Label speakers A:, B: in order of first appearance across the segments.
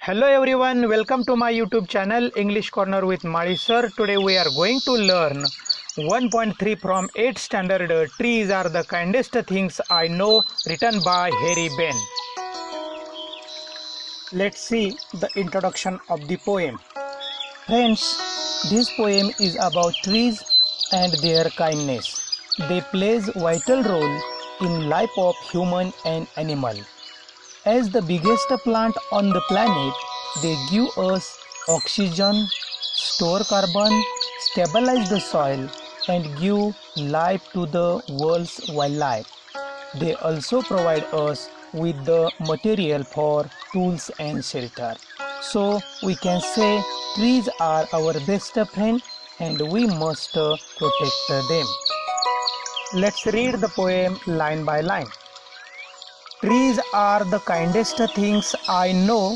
A: Hello everyone, welcome to my YouTube channel English Corner with Mali sir. Today we are going to learn 1.3 from 8th standard Trees are the kindest things I know, written by Harry Ben. Let's see the introduction of the poem. Friends, this poem is about trees and their kindness. They plays vital role in life of human and animal. As the biggest plant on the planet, they give us oxygen, store carbon, stabilize the soil, and give life to the world's wildlife. They also provide us with the material for tools and shelter. So we can say trees are our best friend and we must protect them. Let's read the poem line by line. Trees are the kindest things I know.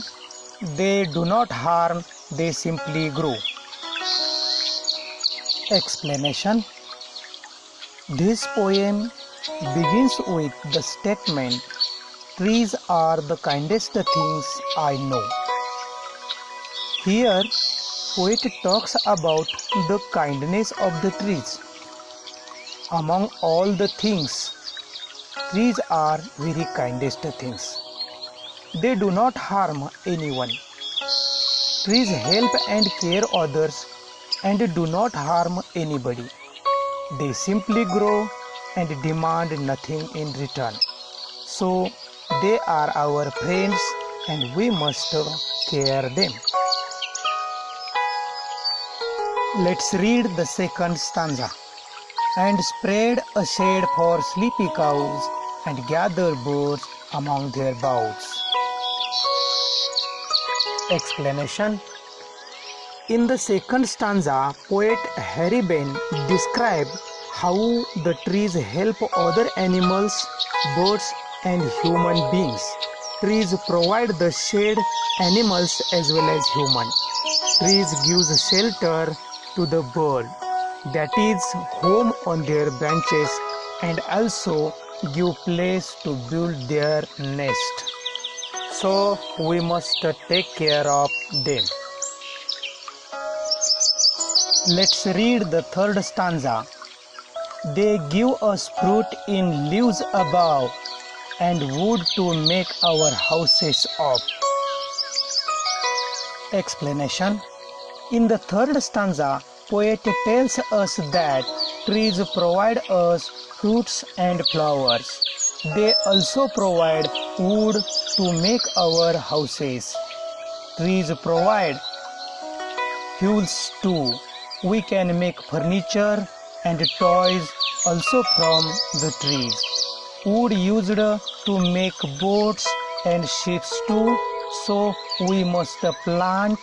A: They do not harm, they simply grow. Explanation. This poem begins with the statement, trees are the kindest things I know. Here, poet talks about the kindness of the trees. Among all the things, trees are very kindest things. They do not harm anyone. Trees help and care others and do not harm anybody. They simply grow and demand nothing in return. So they are our friends and we must care them. Let's read the second stanza. And spread a shade for sleepy cows and gather birds among their boughs. Explanation. In the second stanza, poet Harry Ben describes how the trees help other animals, birds and human beings. Trees provide the shade animals as well as human. Trees gives shelter to the bird, that is home on their branches, and also give place to build their nest. So we must take care of them. Let's read the third stanza. They give us fruit in leaves above and wood to make our houses of. Explanation. In the third stanza, poet tells us that trees provide us fruits and flowers. They also provide wood to make our houses. Trees provide fuels too. We can make furniture and toys also from the trees. Wood used to make boats and ships too. So we must plant,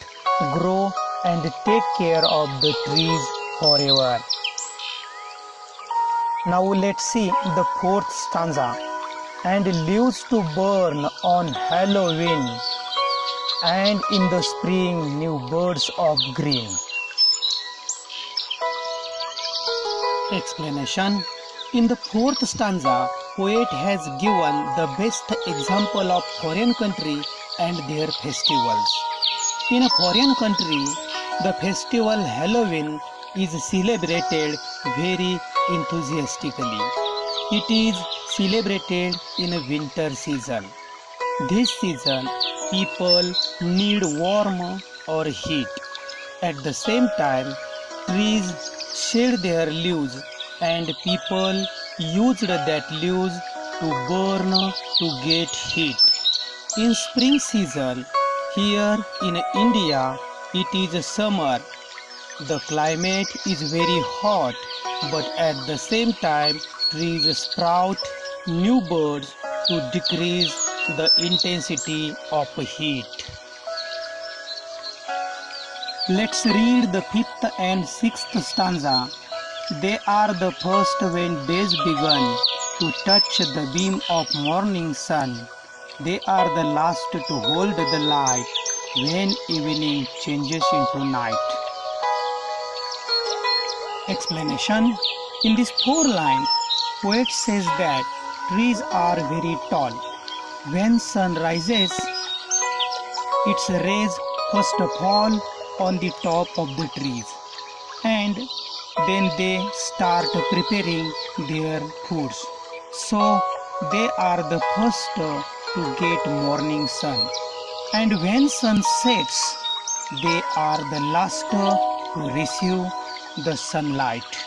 A: grow and take care of the trees forever. Now let's see the fourth stanza. And leaves to burn on Halloween, and in the spring new birds of green. Explanation. In the fourth stanza, poet has given the best example of foreign country and their festivals. In a foreign country, the festival Halloween is celebrated very enthusiastically. It is celebrated in a winter season. This season, people need warmth or heat. At the same time, trees shed their leaves and people used that leaves to burn to get heat. In spring season, here in India, it is summer. The climate is very hot, but at the same time, trees sprout new birds to decrease the intensity of heat. Let's read the fifth and sixth stanza. They are the first when days begun to touch the beam of morning sun. They are the last to hold the light when evening changes into night. Explanation. In this four line, poet says that trees are very tall. When sun rises, its rays first fall on the top of the trees, and then they start preparing their foods. So they are the first to get morning sun, and when sun sets, they are the last to receive the sunlight.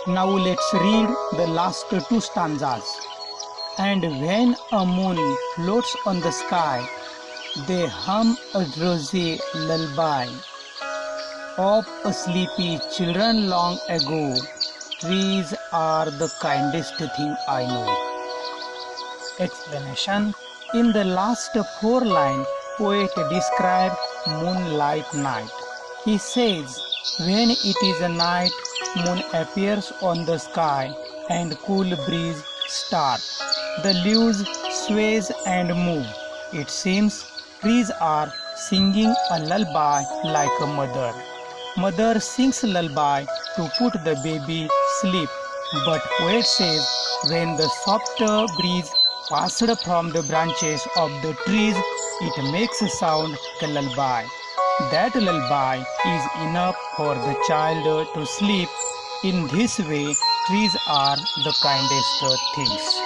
A: Now let's read the last two stanzas. And when a moon floats on the sky, they hum a drowsy lullaby of a sleepy children long ago. Trees are the kindest thing I know. Explanation. In the last four lines, poet describes moonlight night. He says, when it is a night, moon appears on the sky and cool breeze start. The leaves sways and move. It seems trees are singing a lullaby like a mother. Mother sings lullaby to put the baby sleep. But poet says when the soft breeze passed from the branches of the trees, it makes a sound like a lullaby. That lullaby is enough for the child to sleep. In this way, trees are the kindest things.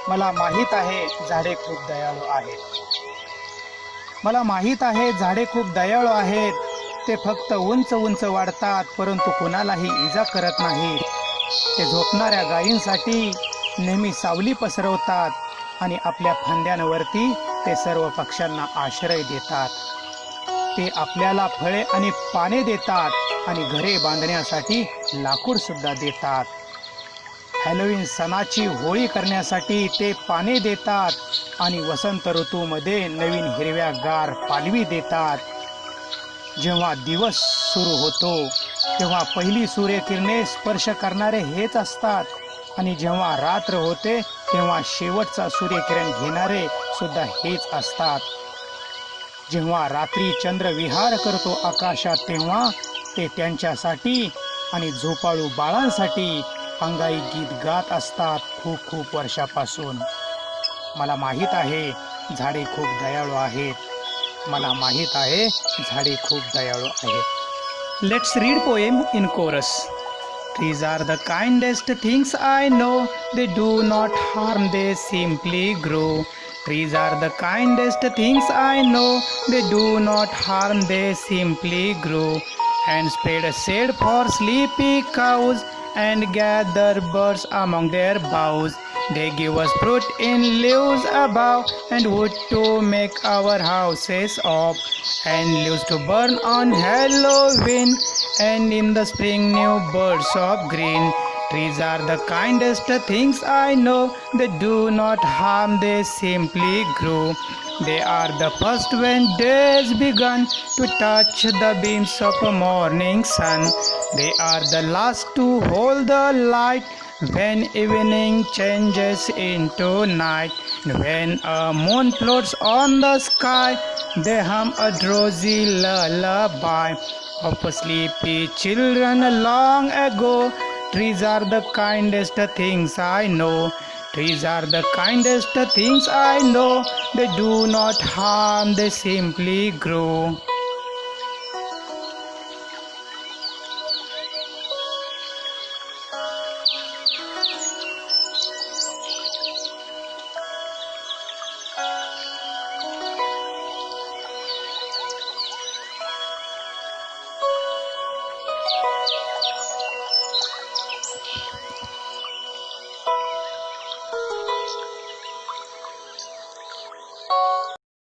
A: मला माहीत आहे झाडे खूप दयाळू आहेत. मला माहीत आहे झाडे खूप दयाळू आहेत. ते फक्त उंच उंच वाढतात, परंतु कुणालाही इजा करत नाहीत. ते झोपणाऱ्या गायींसाठी नेहमी सावली पसरवतात आणि आपल्या फांद्यांवरती ते सर्व पक्ष्यांना आश्रय देतात. ते आपल्याला फळे आणि पाने देतात आणि घरे बांधण्यासाठी लाकूड सुद्धा देतात. हॅलोवीन सणाची होळी करण्यासाठी ते पाने देतात आणि वसंत ऋतूमध्ये नवीन हिरव्यागार पालवी देतात. जेव्हा दिवस सुरू होतो तेव्हा पहिली सूर्यकिरणे स्पर्श करणारे हेच असतात आणि जेव्हा रात्र होते तेव्हा शेवटचा सूर्यकिरण घेणारे सुद्धा हेच असतात. जेव्हा रात्री चंद्र विहार करतो आकाशात तेव्हा ते त्यांच्यासाठी आणि झोपाळू बाळांसाठी अंगाई गीत गात असतात खूप खूप वर्षापासून. मला माहीत आहे झाडे खूप दयाळू आहेत. मला माहीत आहे झाडे खूप दयाळू आहेत. Let's read poem in chorus. Trees are the kindest things I know. They do not harm, they simply grow. Trees are the kindest things I know. They do not harm, they simply grow. And spread a shade for sleepy cows and gather birds among their boughs. They give us fruit in leaves above and wood to make our houses of, and leaves to burn on Halloween, and in the spring new birds of green. Trees are the kindest things I know. They do not harm, they simply grow. They are the first when days begun to touch the beams of a morning sun. They are the last to hold the light when evening changes into night. When a moon floats on the sky, they hum a drowsy lullaby of sleepy children long ago. Trees are the kindest things I know. Trees are the kindest things I know. They do not harm, they simply grow.